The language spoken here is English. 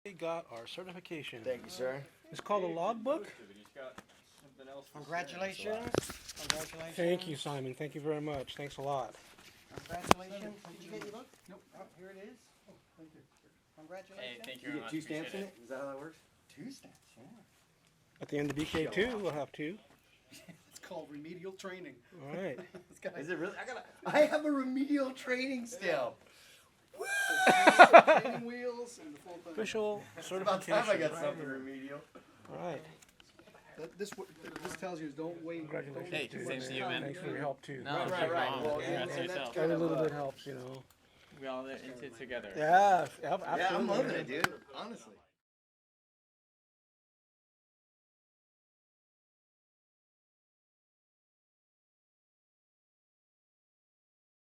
We got our certification. Thank you, sir. It's called a logbook. Congratulations. Congratulations. Thank you, Simon. Thank you very much. Thanks a lot. Congratulations. Did you get your book? Nope. Oh, here it is. Oh, thank you. Congratulations. Hey, thank you You very get much. 2 stamps in Appreciate it? Is that how that works? 2 stamps, yeah. At the end of BK2, we'll have 2. It's called remedial training. All right. This guy Is it really? I have a remedial training stamp. training wheels and the full thing. Official About certification. time I got right something here. remedial. All right. This tells you is don't wait. Congratulations. Hey, too. same to you, man. Thanks for your help too. No, Right. Well, Congrats to and yourself. that's Every little kind of, bit helps, you know. We all into it together. Yeah, absolutely. Yeah, I'm loving it, dude. Honestly.